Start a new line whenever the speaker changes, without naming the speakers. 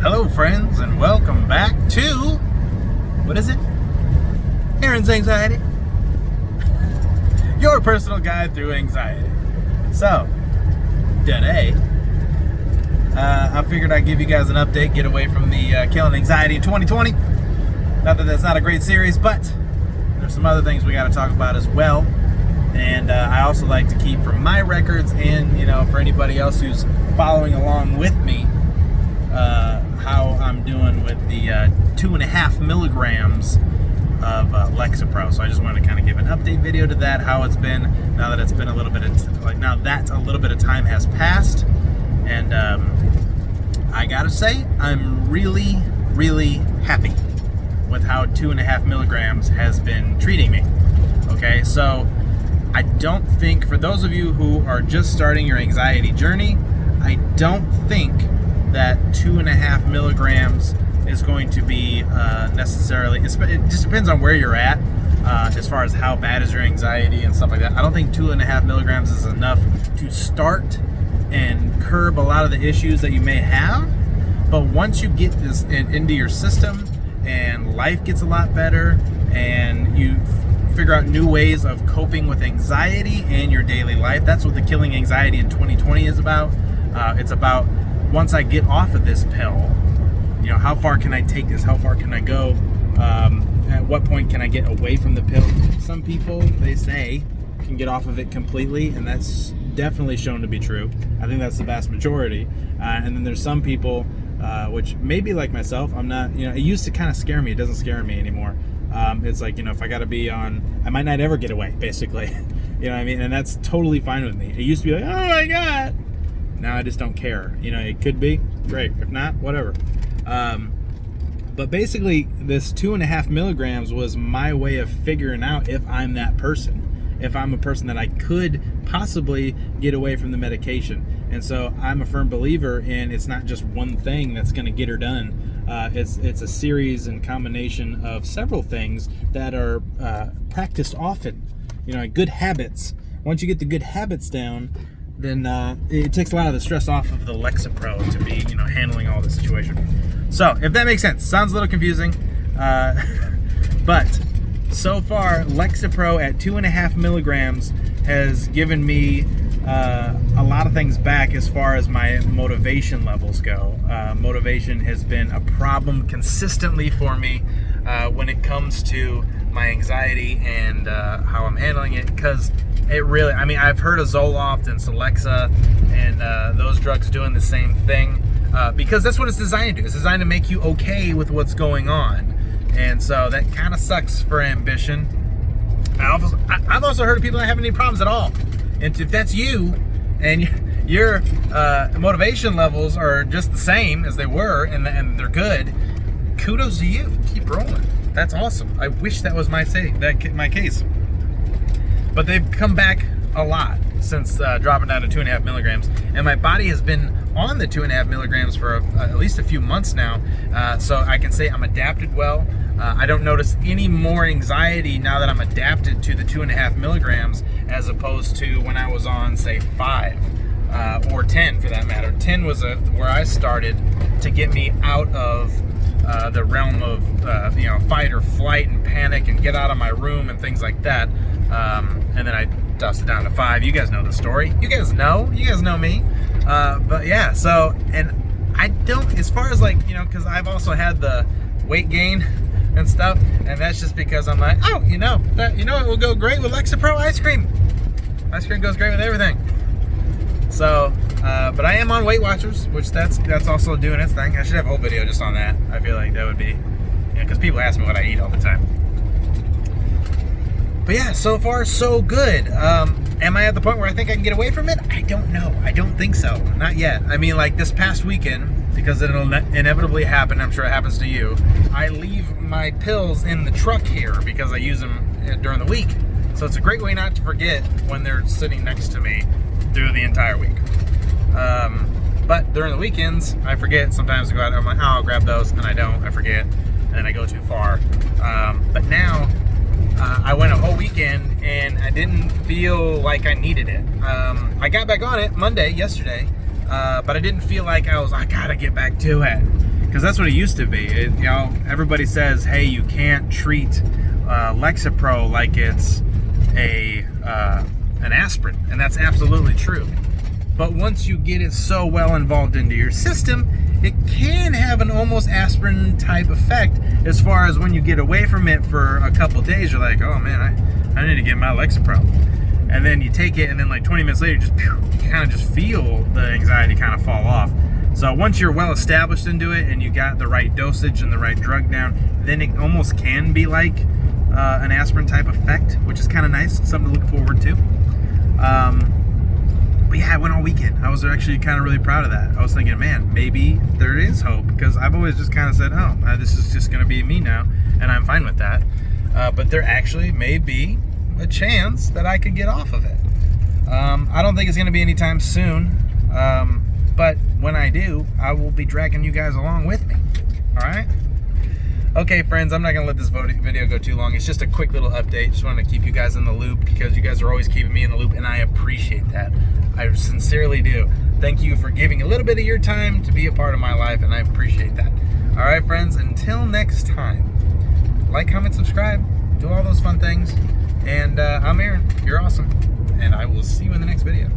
Hello friends, and welcome back to, what is it? Aaron's Anxiety. Your personal guide through anxiety. So, today, I figured I'd give you guys an update, get away from the killing anxiety in 2020. Not that that's not a great series, but there's some other things we got to talk about as well. And I also like to keep from my records and, for anybody else who's following along with me, how I'm doing with the 2.5 milligrams of Lexapro. So I just wanted to kind of give an update video to that, how it's been now that it's been a little bit of, now that a little bit of time has passed. And I gotta say, I'm really, really happy with how 2.5 milligrams has been treating me. Okay, so I don't think, for those of you who are just starting your anxiety journey, I don't think that 2.5 milligrams is going to be necessarily, it just depends on where you're at as far as how bad is your anxiety and stuff like that. I don't think 2.5 milligrams is enough to start and curb a lot of the issues that you may have. But once you get this into your system and life gets a lot better and you figure out new ways of coping with anxiety in your daily life, that's what the Killing Anxiety in 2020 is about. It's about, once I get off of this pill, how far can I take this? How far can I go? At what point can I get away from the pill? Some people, they say, can get off of it completely, and that's definitely shown to be true. I think that's the vast majority. And then there's some people, which may be like myself, I'm not, it used to kind of scare me. It doesn't scare me anymore. It's like, if I got to be on, I might not ever get away, basically. You know what I mean? And that's totally fine with me. It used to be like, oh my God. Now I just don't care. It could be great. If not, whatever. But basically, this 2.5 milligrams was my way of figuring out if I'm that person. If I'm a person that I could possibly get away from the medication. And so I'm a firm believer in, it's not just one thing that's going to get her done. It's a series and combination of several things that are practiced often. Good habits. Once you get the good habits down, then it takes a lot of the stress off of the Lexapro to be, handling all the situation. So, if that makes sense, sounds a little confusing, but so far, Lexapro at 2.5 milligrams has given me a lot of things back as far as my motivation levels go. Motivation has been a problem consistently for me when it comes to my anxiety and how I'm handling it, because it really, I've heard of Zoloft and Celexa and those drugs doing the same thing because that's what it's designed to do. It's designed to make you okay with what's going on. And so that kind of sucks for ambition. I've also heard of people that have any problems at all. And if that's you and your motivation levels are just the same as they were and they're good, kudos to you. Keep rolling. That's awesome. I wish that was my case. But they've come back a lot since dropping down to 2.5 milligrams. And my body has been on the 2.5 milligrams for at least a few months now. So I can say I'm adapted well. I don't notice any more anxiety now that I'm adapted to the 2.5 milligrams as opposed to when I was on, say, 5 or 10 for that matter. 10 was where I started to get me out of the realm of fight or flight and panic and get out of my room and things like that. And then I dusted down to 5. You guys know the story. You guys know me. But yeah, so, and I don't, as far as because I've also had the weight gain and stuff, and that's just because I'm like, oh, it will go great with Lexapro ice cream. Ice cream goes great with everything. So, but I am on Weight Watchers, which that's also doing its thing. I should have a whole video just on that. I feel like that would be, because people ask me what I eat all the time. But yeah, so far so good. Am I at the point where I think I can get away from it? I don't know. I don't think so. Not yet. This past weekend, because it'll inevitably happen, I'm sure it happens to you, I leave my pills in the truck here because I use them during the week. So it's a great way not to forget when they're sitting next to me through the entire week. But during the weekends, I forget sometimes to go out. I'm like, oh, I'll grab those, and I don't. I forget, and I go too far. But now, I went a whole weekend, and I didn't feel like I needed it. I got back on it yesterday, but I didn't feel like I gotta get back to it. because that's what it used to be. You know, everybody says, hey, you can't treat Lexapro like it's an aspirin, and that's absolutely true. But once you get it so well involved into your system, it can have an almost aspirin type effect, as far as when you get away from it for a couple days, you're like, oh man, I need to get my Lexapro. And then you take it, and then like 20 minutes later, you kind of just feel the anxiety kind of fall off. So once you're well established into it and you got the right dosage and the right drug down, then it almost can be like an aspirin type effect, which is kind of nice, something to look forward to. But yeah, I went all weekend. I was actually kind of really proud of that. I was thinking, man, maybe there is hope, because I've always just kind of said, oh, this is just going to be me now, and I'm fine with that. But there actually may be a chance that I could get off of it. I don't think it's going to be anytime soon, but when I do, I will be dragging you guys along with me. All right? Okay, friends, I'm not going to let this video go too long. It's just a quick little update. Just wanted to keep you guys in the loop, because you guys are always keeping me in the loop, and I appreciate that. I sincerely do. Thank you for giving a little bit of your time to be a part of my life, and I appreciate that. All right, friends, until next time, like, comment, subscribe, do all those fun things. And I'm Aaron. You're awesome. And I will see you in the next video.